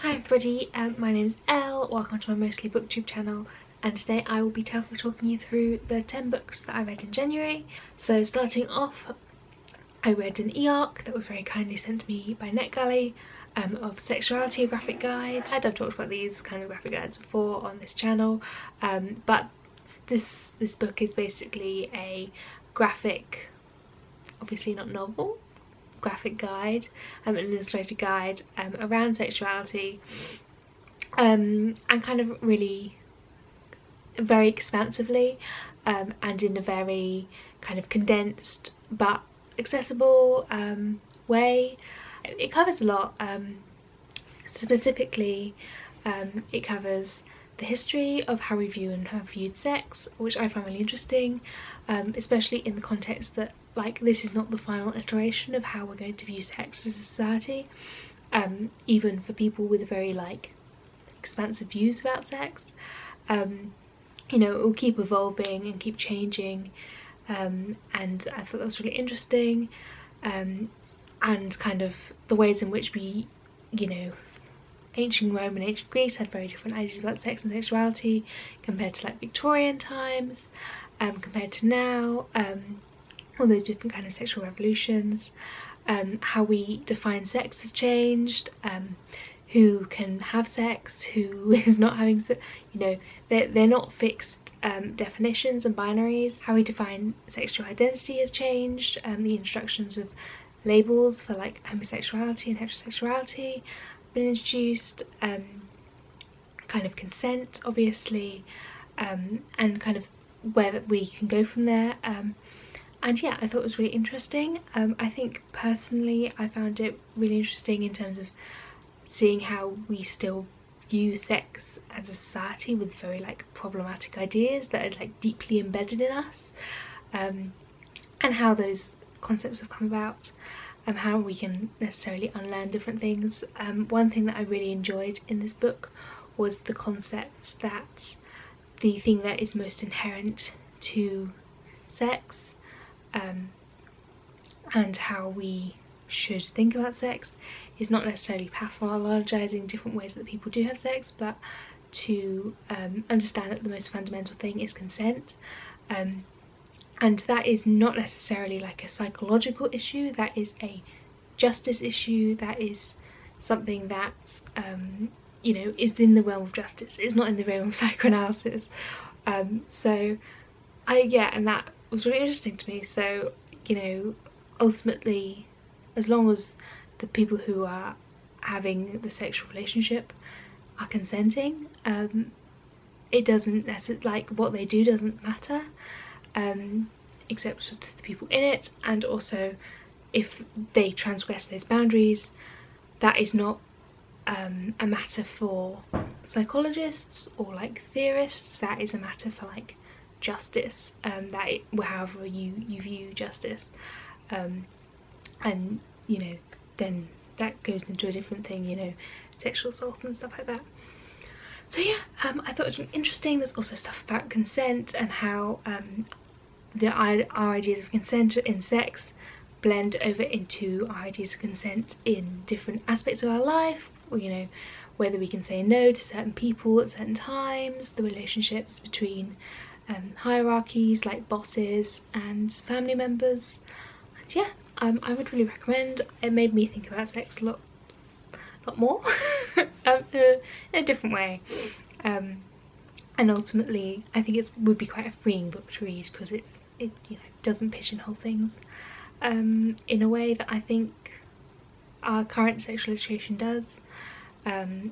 Hi everybody, my name's Elle, welcome to my Mostly Booktube channel, and today I will be talking you through the 10 books that I read in January. So starting off, I read an eARC that was very kindly sent to me by NetGalley of Sexuality, a graphic guide. I've talked about these kind of graphic guides before on this channel, but this book is basically a graphic, obviously not novel, graphic guide, an illustrated guide around sexuality, and kind of really very expansively and in a very kind of condensed but accessible way. It covers a lot. Specifically, it covers the history of how we view and have viewed sex, which I find really interesting, especially in the context that this is not the final iteration of how we're going to view sex as a society, even for people with very expansive views about sex. You know, it will keep evolving and keep changing, and I thought that was really interesting, and kind of the ways in which we, you know, ancient Rome and ancient Greece had very different ideas about sex and sexuality compared to Victorian times, compared to now, all those different kind of sexual revolutions, how we define sex has changed, who can have sex, who is not having sex, you know, they're not fixed definitions and binaries. How we define sexual identity has changed, the introductions of labels for homosexuality and heterosexuality been introduced, kind of consent obviously, and kind of where that we can go from there. And yeah, I thought it was really interesting. I think personally I found it really interesting in terms of seeing how we still view sex as a society with very problematic ideas that are deeply embedded in us, and how those concepts have come about, and how we can necessarily unlearn different things. One thing that I really enjoyed in this book was the concept that the thing that is most inherent to sex, and how we should think about sex, is not necessarily pathologizing different ways that people do have sex, but to understand that the most fundamental thing is consent, and that is not necessarily a psychological issue, that is a justice issue, that is something that you know, is in the realm of justice. It's not in the realm of psychoanalysis. So and that was really interesting to me. So, you know, ultimately, as long as the people who are having the sexual relationship are consenting, it doesn't necessarily, what they do doesn't matter, except to the people in it. And also, if they transgress those boundaries, that is not a matter for psychologists or theorists. That is a matter for justice, however you view justice, and you know, then that goes into a different thing, you know, sexual assault and stuff like that. So yeah, I thought it was really interesting. There's also stuff about consent and how our ideas of consent in sex blend over into our ideas of consent in different aspects of our life, or, you know, whether we can say no to certain people at certain times, the relationships between hierarchies like bosses and family members. And yeah, I would really recommend. It made me think about sex a lot more in a different way, and ultimately I think it would be quite a freeing book to read, because it you know, doesn't pigeonhole things in a way that I think our current sexual education does,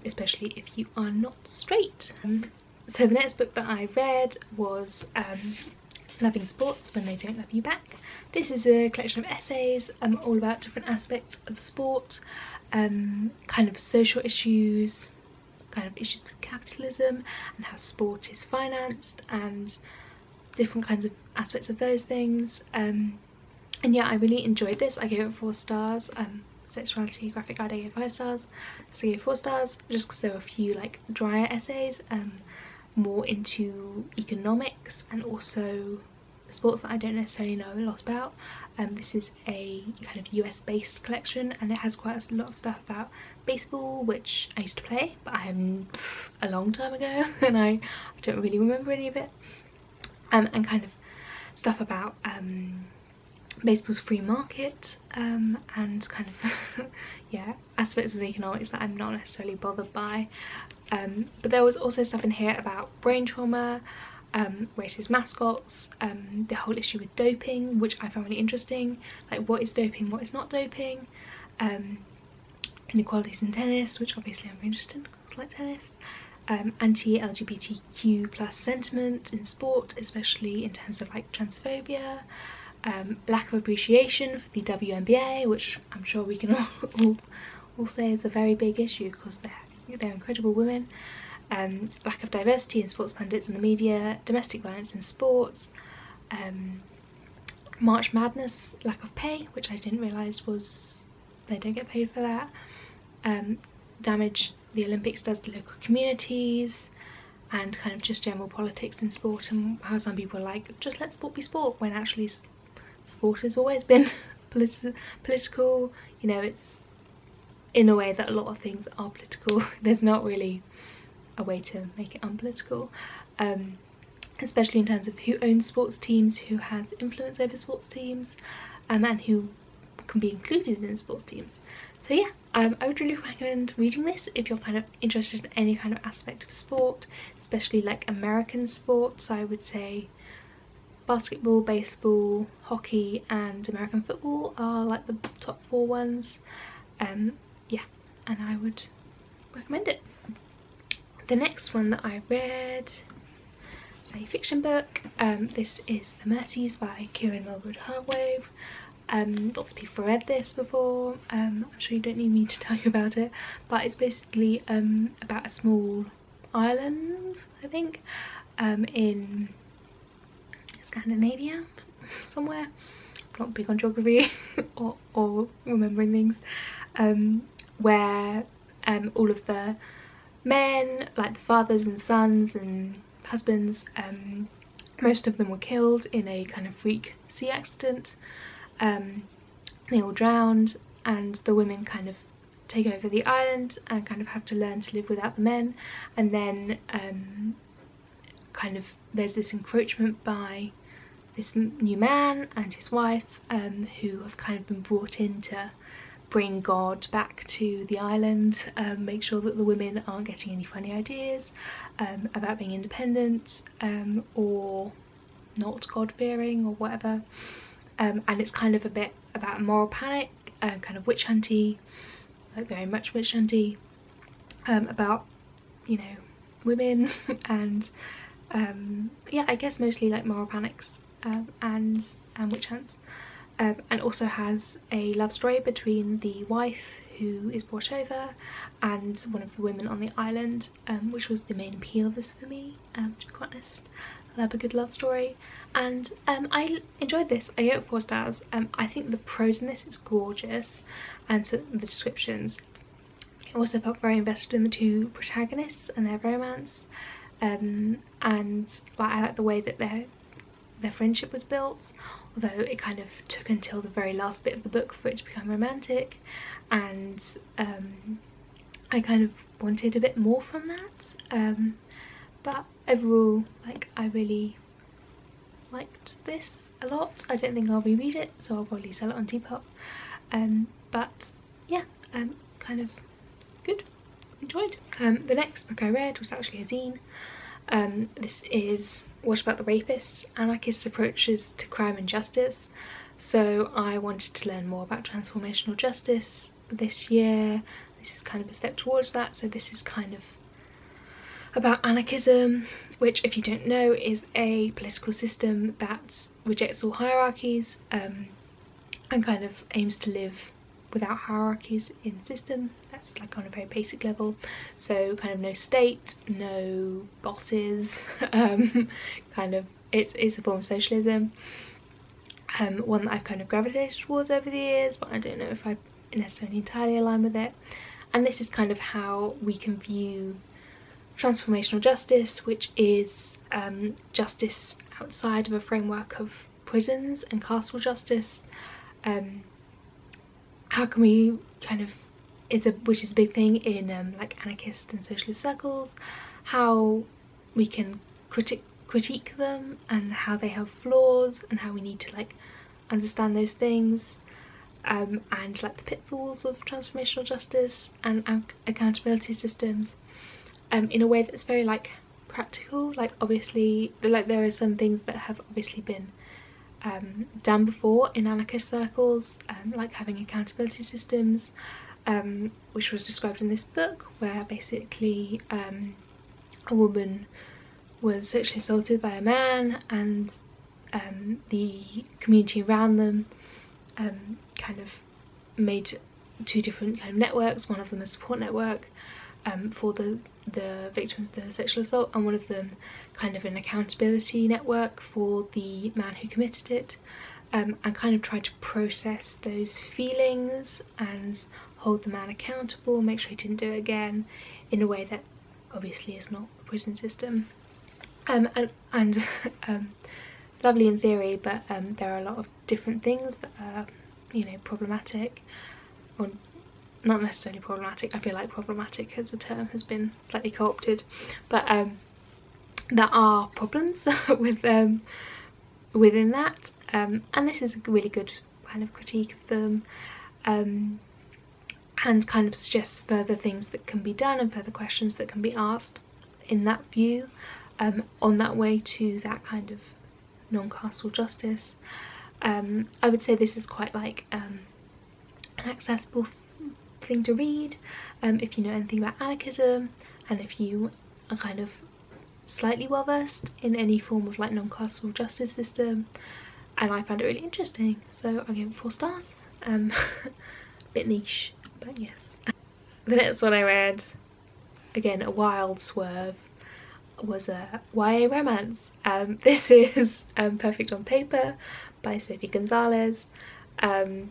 especially if you are not straight. So the next book that I read was Loving Sports When They Don't Love You Back. This is a collection of essays all about different aspects of sport, kind of social issues, kind of issues with capitalism and how sport is financed, and different kinds of aspects of those things. And yeah, I really enjoyed this. I gave it 4 stars. Sexuality graphic guide I gave 5 stars. So I gave 4 stars just because there were a few drier essays, more into economics and also sports that I don't necessarily know a lot about. This is a kind of US based collection, and it has quite a lot of stuff about baseball, which I used to play, but I am a long time ago and I don't really remember any of it, and kind of stuff about baseball's free market, and kind of yeah, aspects of economics that I'm not necessarily bothered by. But there was also stuff in here about brain trauma, racist mascots, the whole issue with doping, which I found really interesting, like what is doping, what is not doping, inequalities in tennis, which obviously I'm very interested in because I like tennis, anti-LGBTQ plus sentiment in sport, especially in terms of like transphobia, lack of appreciation for the WNBA, which I'm sure we can all say is a very big issue because they're incredible women. Lack of diversity in sports pundits and the media, domestic violence in sports, March Madness, lack of pay, which I didn't realise was, they don't get paid for that, damage the Olympics does to local communities, and kind of just general politics in sport, and how some people are like, just let sport be sport, when actually sport has always been political, you know, it's in a way that a lot of things are political. There's not really a way to make it unpolitical, especially in terms of who owns sports teams, who has influence over sports teams, and who can be included in sports teams. So yeah, I would really recommend reading this if you're kind of interested in any kind of aspect of sport, especially like American sports. I would say basketball, baseball, hockey and American football are like the top 4 ones. Yeah, and I would recommend it. The next one that I read is a fiction book. This is The Mercies by Kiran, Millwood, Hargrave. Lots of people have read this before. I'm sure you don't need me to tell you about it, but it's basically about a small island, I think, in Scandinavia somewhere. I'm not big on geography or remembering things, where all of the men, like the fathers and sons and husbands, most of them were killed in a kind of freak sea accident. They all drowned, and the women kind of take over the island and kind of have to learn to live without the men, and then kind of there's this encroachment by this new man and his wife, who have kind of been brought in to bring God back to the island, make sure that the women aren't getting any funny ideas about being independent, or not God-fearing or whatever. And it's kind of a bit about moral panic, kind of witch hunty, like very much witch hunty, about, you know, women and yeah, I guess mostly like moral panics, and witch hunts. And also has a love story between the wife who is brought over and one of the women on the island, which was the main appeal of this for me, to be quite honest. I love a good love story, and I enjoyed this. I gave it 4 stars. I think the prose in this is gorgeous, and so the descriptions. I also felt very invested in the 2 protagonists and their romance, and like I like the way that their friendship was built, although it kind of took until the very last bit of the book for it to become romantic, and I kind of wanted a bit more from that, but overall, like, I really liked this a lot. I don't think I'll reread it, so I'll probably sell it on Depop, but yeah, kind of good, enjoyed. The next book I read was actually a zine. This is What About the Rapists? Anarchist Approaches to Crime and Justice. So I wanted to learn more about transformational justice this year. This is kind of a step towards that. So this is kind of about anarchism, which, if you don't know, is a political system that rejects all hierarchies, and kind of aims to live without hierarchies in the system. That's like on a very basic level, so kind of no state, no bosses, kind of it's a form of socialism, one that I've kind of gravitated towards over the years, but I don't know if I necessarily entirely align with it. And this is kind of how we can view transformational justice, which is justice outside of a framework of prisons and castle justice. How can we kind of, which is a big thing in like anarchist and socialist circles, how we can critique them and how they have flaws and how we need to like understand those things, and like the pitfalls of transformational justice and accountability systems, in a way that's very like practical. Like obviously, like there are some things that have obviously been done before in anarchist circles, like having accountability systems, which was described in this book, where basically a woman was sexually assaulted by a man, and the community around them kind of made two different kind of networks, one of them a support network for the victim of the sexual assault, and one of them kind of an accountability network for the man who committed it, and kind of tried to process those feelings and hold the man accountable, make sure he didn't do it again, in a way that obviously is not the prison system. And lovely in theory, but there are a lot of different things that are, you know, problematic, or not necessarily problematic. I feel like problematic as a term has been slightly co-opted, but there are problems with within that, and this is a really good kind of critique of them, and kind of suggests further things that can be done and further questions that can be asked in that view, on that way to that kind of non-castle justice. I would say this is quite like an accessible thing to read if you know anything about anarchism, and if you are kind of slightly well versed in any form of like non-castle justice system, and I found it really interesting, so I gave it 4 stars. Bit niche, but yes. The next one I read, again a wild swerve, was a YA romance. This is Perfect on Paper by Sophie Gonzales. I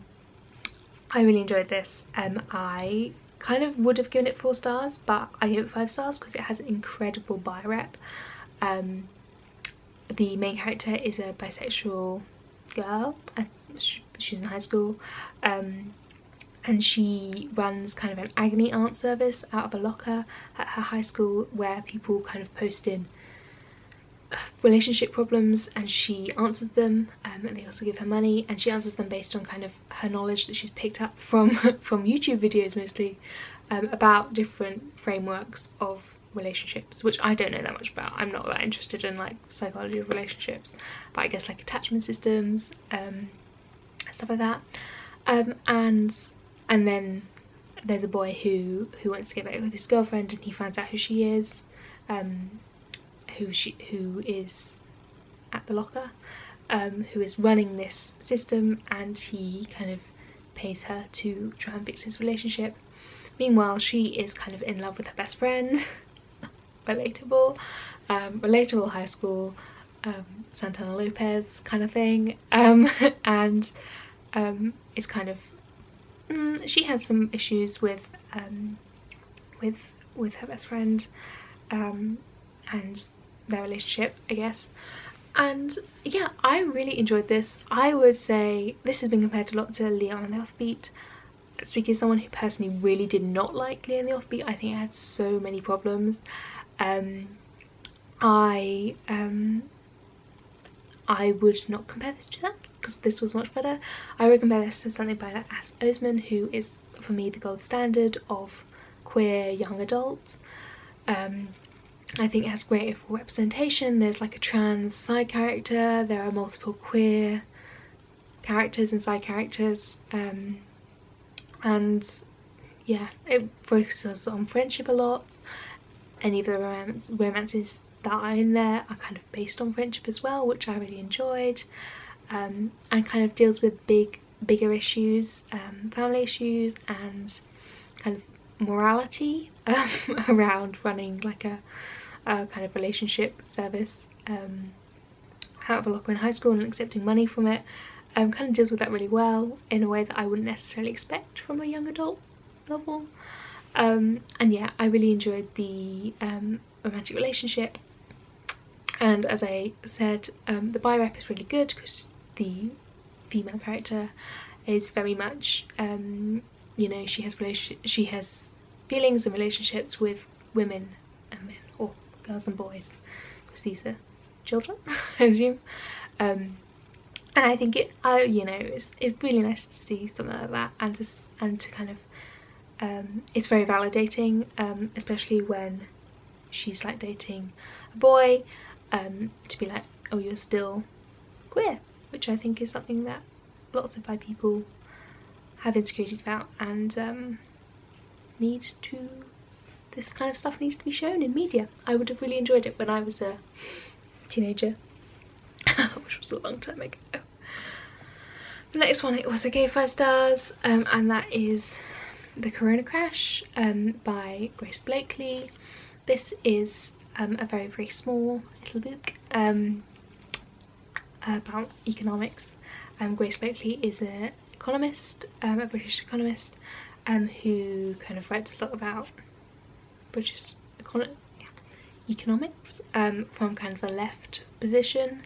really enjoyed this. I kind of would have given it 4 stars, but I gave it 5 stars because it has an incredible bi-rep. The main character is a bisexual girl. She's in high school, and she runs kind of an agony aunt service out of a locker at her high school, where people kind of post in relationship problems and she answers them, and they also give her money, and she answers them based on kind of her knowledge that she's picked up from YouTube videos mostly, about different frameworks of relationships, which I don't know that much about. I'm not that interested in like psychology of relationships, but I guess like attachment systems, stuff like that. And then there's a boy who wants to get back with his girlfriend, and he finds out who she is, who is at the locker, who is running this system, and he kind of pays her to try and fix his relationship. Meanwhile, she is kind of in love with her best friend. Relatable. Relatable high school, Santana Lopez kind of thing, and it's kind of, she has some issues with her best friend, and their relationship, I guess. And yeah, I really enjoyed this. I would say this has been compared a lot to Leon and the Offbeat. Speaking as someone who personally really did not like Leon and the Offbeat, I think it had so many problems. I would not compare this to that, because this was much better. I would compare this to something by As Osman, who is for me the gold standard of queer young adults. I think it has great equal representation. There's like a trans side character, there are multiple queer characters and side characters, and yeah, it focuses on friendship a lot. Any of the romances that are in there are kind of based on friendship as well, which I really enjoyed, and kind of deals with bigger issues, family issues, and kind of morality around running like a kind of relationship service out of a locker in high school and accepting money from it. Kind of deals with that really well in a way that I wouldn't necessarily expect from a young adult novel. And yeah, I really enjoyed the romantic relationship. And as I said, the bi rep is really good because the female character is very much, you know, she has feelings and relationships with women and men, or girls and boys, because these are children, I assume. And I think you know, it's really nice to see something like that, and to kind of, it's very validating, especially when she's like dating a boy, to be like, oh, you're still queer, which I think is something that lots of bi people have insecurities about, and this kind of stuff needs to be shown in media. I would have really enjoyed it when I was a teenager, which was a long time ago. The next one I also gave 5 stars, and that is The Corona Crash by Grace Blakeley. This is a very, very small little book about economics. Grace Blakeley is an economist, a British economist, who kind of writes a lot about British economics from kind of a left position,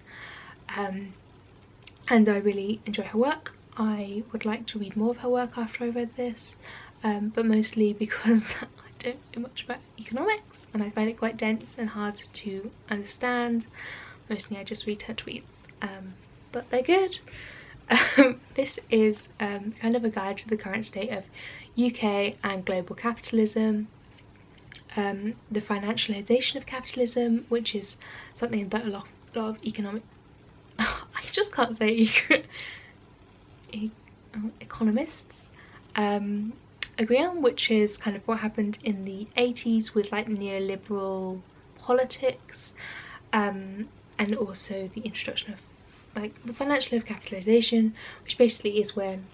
and I really enjoy her work. I would like to read more of her work after I read this, but mostly because I don't know much about economics and I find it quite dense and hard to understand. Mostly I just read her tweets, but they're good. This is kind of a guide to the current state of UK and global capitalism, the financialisation of capitalism, which is something that a lot of economic I just can't say economists agree on, which is kind of what happened in the 80s with like neoliberal politics, and also the introduction of like the financial of capitalisation, which basically is when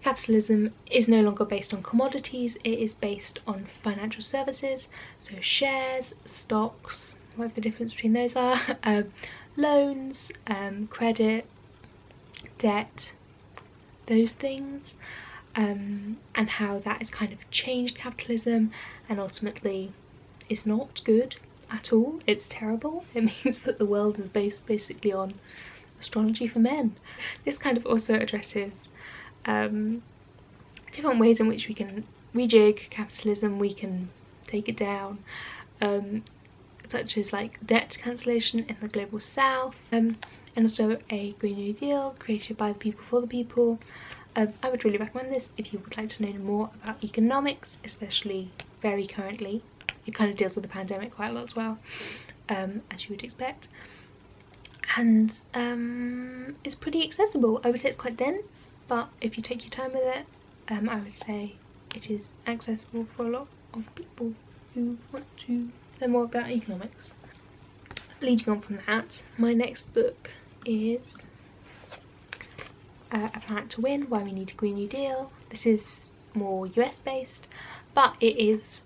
capitalism is no longer based on commodities, it is based on financial services, so shares, stocks, whatever the difference between those are, loans, credit, debt, those things, and how that has kind of changed capitalism and ultimately is not good at all. It's terrible. It means that the world is based basically on astrology for men. This kind of also addresses different ways in which we can rejig capitalism, we can take it down, such as like debt cancellation in the global south, and also a Green New Deal created by the people for the people. I would really recommend this if you would like to know more about economics, especially very currently. It kind of deals with the pandemic quite a lot as well, as you would expect. And it's pretty accessible. I would say it's quite dense, but if you take your time with it, I would say it is accessible for a lot of people who want to learn more about economics. Leading on from that, my next book is A Planet to Win, Why We Need a Green New Deal. This is more US based, but it is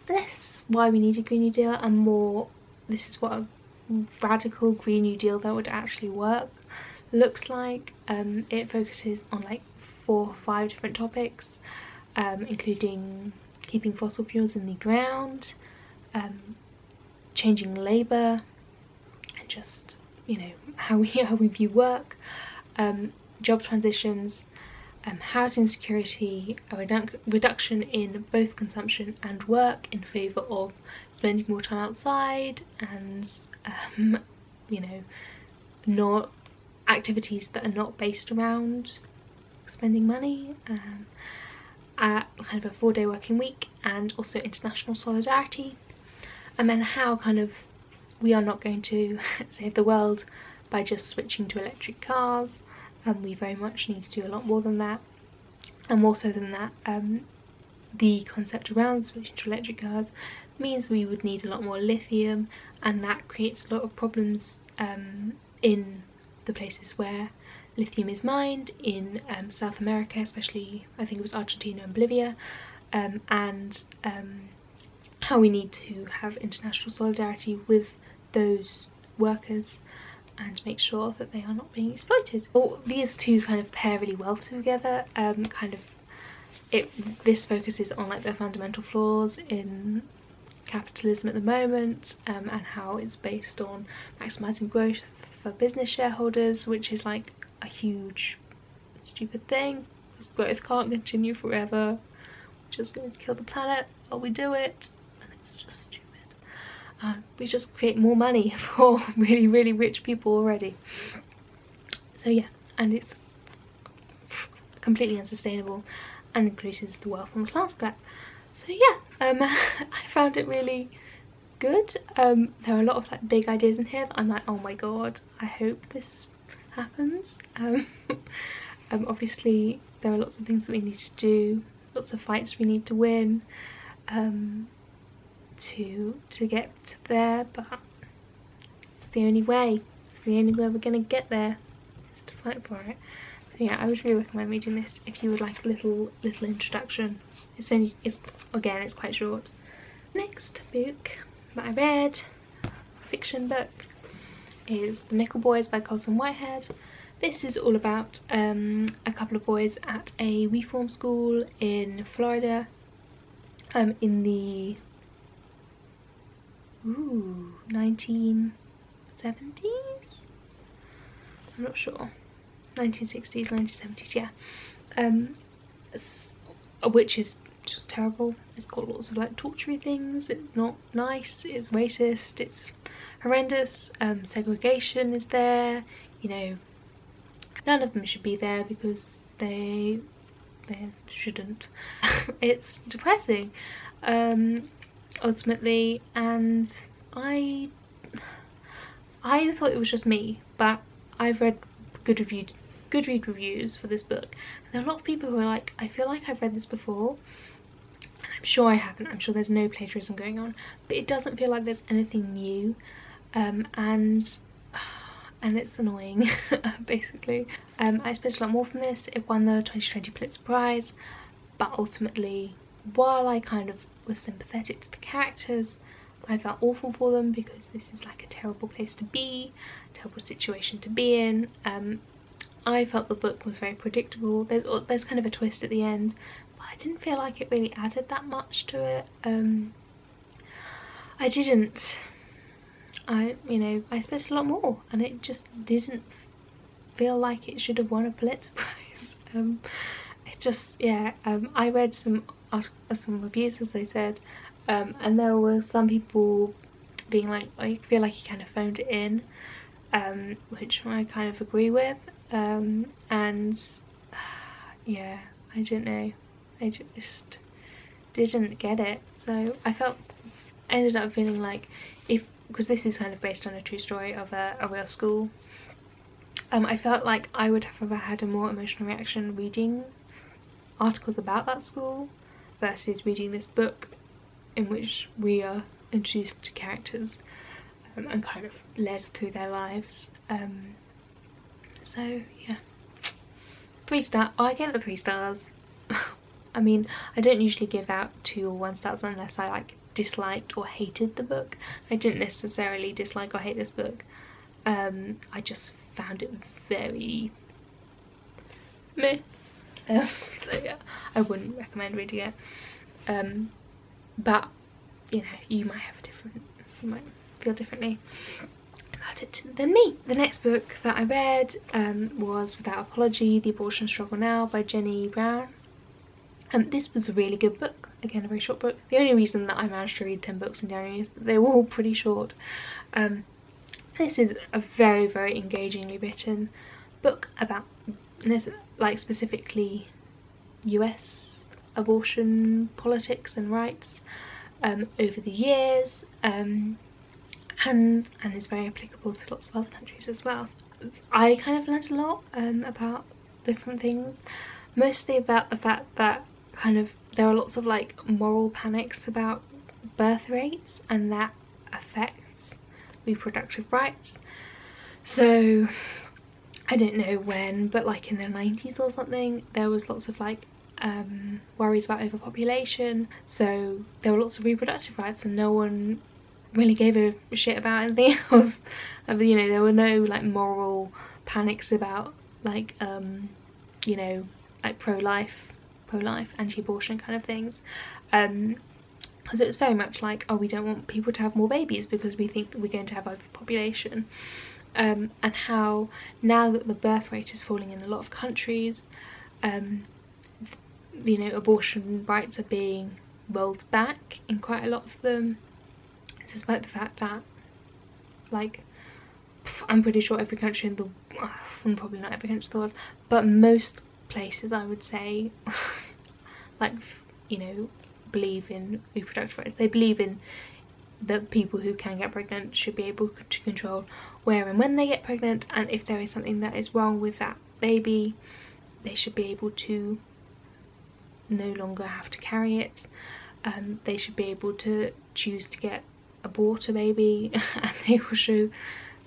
less why we need a Green New Deal and more this is what a radical Green New Deal that would actually work looks like. It focuses on like 4 or 5 different topics, including keeping fossil fuels in the ground, changing labour, and just, you know, how we view work, job transitions, housing security, a reduction in both consumption and work in favour of spending more time outside, and you know, not activities that are not based around spending money, kind of a 4-day working week, and also international solidarity, and then how kind of we are not going to save the world by just switching to electric cars, and we very much need to do a lot more than that. And more so than that, the concept around switching to electric cars means we would need a lot more lithium, and that creates a lot of problems in the places where lithium is mined in South America, especially I think it was Argentina and Bolivia, and how we need to have international solidarity with those workers and make sure that they are not being exploited. Well, these two kind of pair really well together. This focuses on like the fundamental flaws in capitalism at the moment, and how it's based on maximising growth for business shareholders, which is like a huge stupid thing, because growth can't continue forever. We're just going to kill the planet while we do it, and it's just stupid. We just create more money for really, really rich people already. So yeah, and it's completely unsustainable and increases the wealth on the class gap. So yeah, I found it really good. There are a lot of like big ideas in here that I'm like, oh my god, I hope this happens. Obviously there are lots of things that we need to do, lots of fights we need to win to get there, but it's the only way. It's the only way we're gonna get there, is to fight for it. So yeah, I would really recommend reading this if you would like a little introduction. It's again, it's quite short. Next book that I read, fiction book, is The Nickel Boys by Colson Whitehead. This is all about a couple of boys at a reform school in Florida in the 1970s? I'm not sure. 1960s, 1970s, yeah. Which is just terrible. It's got lots of like tortury things, it's not nice, it's racist, it's horrendous. Segregation is there, you know, none of them should be there because they shouldn't. It's depressing, ultimately, and I thought it was just me, but I've read Goodreads reviews for this book, and there are a lot of people who are like, I feel like I've read this before, and I'm sure I haven't. I'm sure there's no plagiarism going on, but it doesn't feel like there's anything new, and it's annoying. Basically, I expected a lot more from this. It won the 2020 Pulitzer Prize, but ultimately, while I kind of was sympathetic to the characters, I felt awful for them because this is like a terrible place to be, terrible situation to be in. I felt the book was very predictable. There's kind of a twist at the end, but I didn't feel like it really added that much to it. I expected a lot more, and it just didn't feel like it should have won a Pulitzer Prize. It just, yeah, I read some reviews, as they said, and there were some people being like, I feel like he kind of phoned it in, which I kind of agree with, and yeah, I don't know, I just didn't get it. So I ended up feeling like, because this is kind of based on a true story of a real school, I felt like I would have had a more emotional reaction reading articles about that school versus reading this book in which we are introduced to characters and kind of led through their lives. So yeah, 3 stars. I gave it 3 stars. I mean, I don't usually give out 2 or 1 stars unless I like disliked or hated the book. I didn't necessarily dislike or hate this book. I just found it very meh. So yeah, I wouldn't recommend reading it. But you know, you might feel differently about it than me. The next book that I read was Without Apology, The Abortion Struggle Now by Jenny Brown. This was a really good book. Again, a very short book. The only reason that I managed to read 10 books in January is that they were all pretty short. This is a very, very engagingly written book about, like, specifically US abortion politics and rights over the years, and is very applicable to lots of other countries as well. I kind of learned a lot about different things, mostly about the fact that kind of there are lots of like moral panics about birth rates, and that affects reproductive rights. So I don't know when, but like in the 90s or something, there was lots of like worries about overpopulation, so there were lots of reproductive rights and no one really gave a shit about anything else. You know, there were no like moral panics about like you know, like pro-life, anti-abortion kind of things. because it was very much like, oh, we don't want people to have more babies because we think that we're going to have overpopulation. And how now that the birth rate is falling in a lot of countries, you know, abortion rights are being rolled back in quite a lot of them, despite the fact that, like, I'm pretty sure every country in the probably not every country in the world, but most places, I would say, like, you know, believe in reproductive rights. They believe in that people who can get pregnant should be able to control where and when they get pregnant, and if there is something that is wrong with that baby, they should be able to no longer have to carry it. They should be able to choose to abort a baby, and they also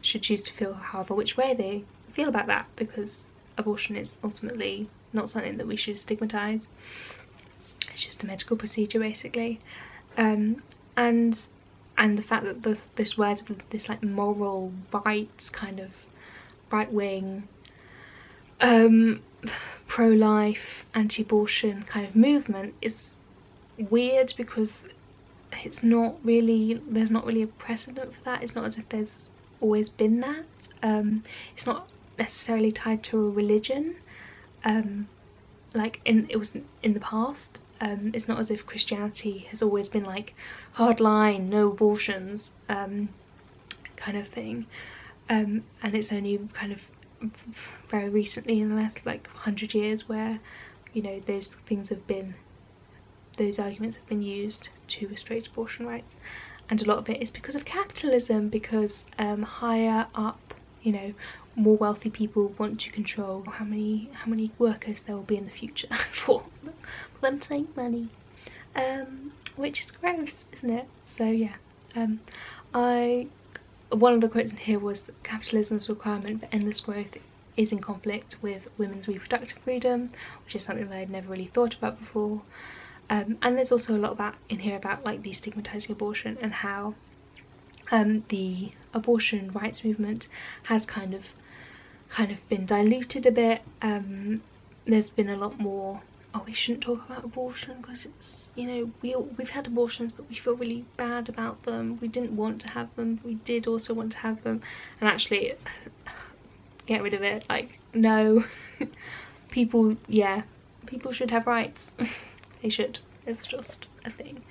should choose to feel however which way they feel about that, because abortion is ultimately not something that we should stigmatise. It's just a medical procedure, basically. And the fact that this rise of this like moral right, kind of right-wing, pro-life, anti-abortion kind of movement is weird, because it's not really, there's not really a precedent for that. It's not as if there's always been that. It's not necessarily tied to a religion, like it was in the past. It's not as if Christianity has always been like hard line, no abortions, kind of thing. And it's only kind of very recently, in the last like 100 years, where, you know, those arguments have been used to restrict abortion rights. And a lot of it is because of capitalism, because higher up, you know, more wealthy people want to control how many workers there will be in the future for them to make money, which is gross, isn't it? So yeah, one of the quotes in here was that capitalism's requirement for endless growth is in conflict with women's reproductive freedom, which is something that I'd never really thought about before. And there's also a lot in here about like destigmatising abortion, and how the abortion rights movement has kind of been diluted a bit. There's been a lot more, oh, we shouldn't talk about abortion because it's, you know, we've had abortions but we feel really bad about them. We didn't want to have them, we did also want to have them, and actually get rid of it. Like, no. people should have rights. They should. It's just a thing.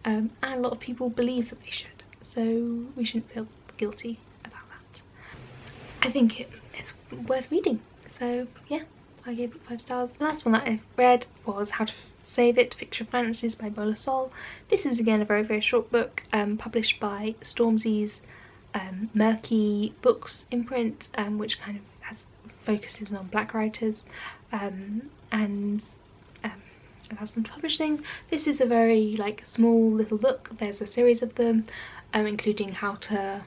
And a lot of people believe that they should, so we shouldn't feel guilty about that. I think it's worth reading, so yeah, I gave it 5 stars. The last one that I read was How to Save It, Fiction Fantasies by Bola. This is again a very, very short book, published by Stormzy's Murky Books imprint, which kind of focuses on black writers, and allows them to publish things. This is a very like small little book. There's a series of them, including how to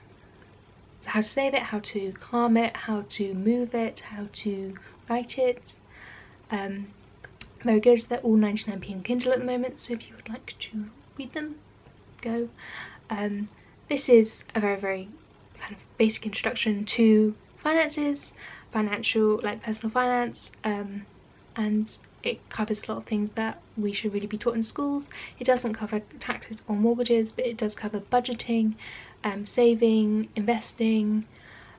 save it, how to calm it, how to move it, how to write it. Very good. They're all 99p on Kindle at the moment, so if you would like to read them, go. This is a very, very kind of basic introduction to finances, like personal finance, and it covers a lot of things that we should really be taught in schools. It doesn't cover taxes or mortgages, but it does cover budgeting, saving, investing,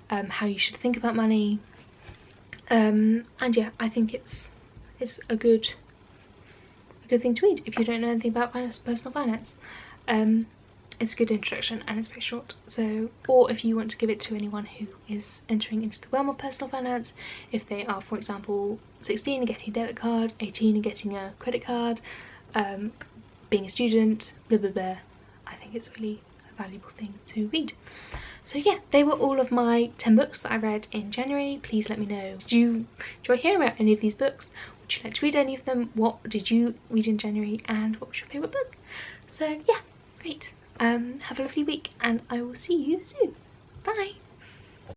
how you should think about money, and yeah, I think it's a good thing to read if you don't know anything about personal finance. It's a good introduction and it's very short, so, or if you want to give it to anyone who is entering into the realm of personal finance, if they are, for example, 16 and getting a debit card, 18 and getting a credit card, being a student, blah blah blah, I think it's really a valuable thing to read. So yeah, they were all of my 10 books that I read in January. Please let me know, did you enjoy hearing about any of these books? Would you like to read any of them? What did you read in January, and what was your favourite book? So yeah, great. Have a lovely week, and I will see you soon. Bye!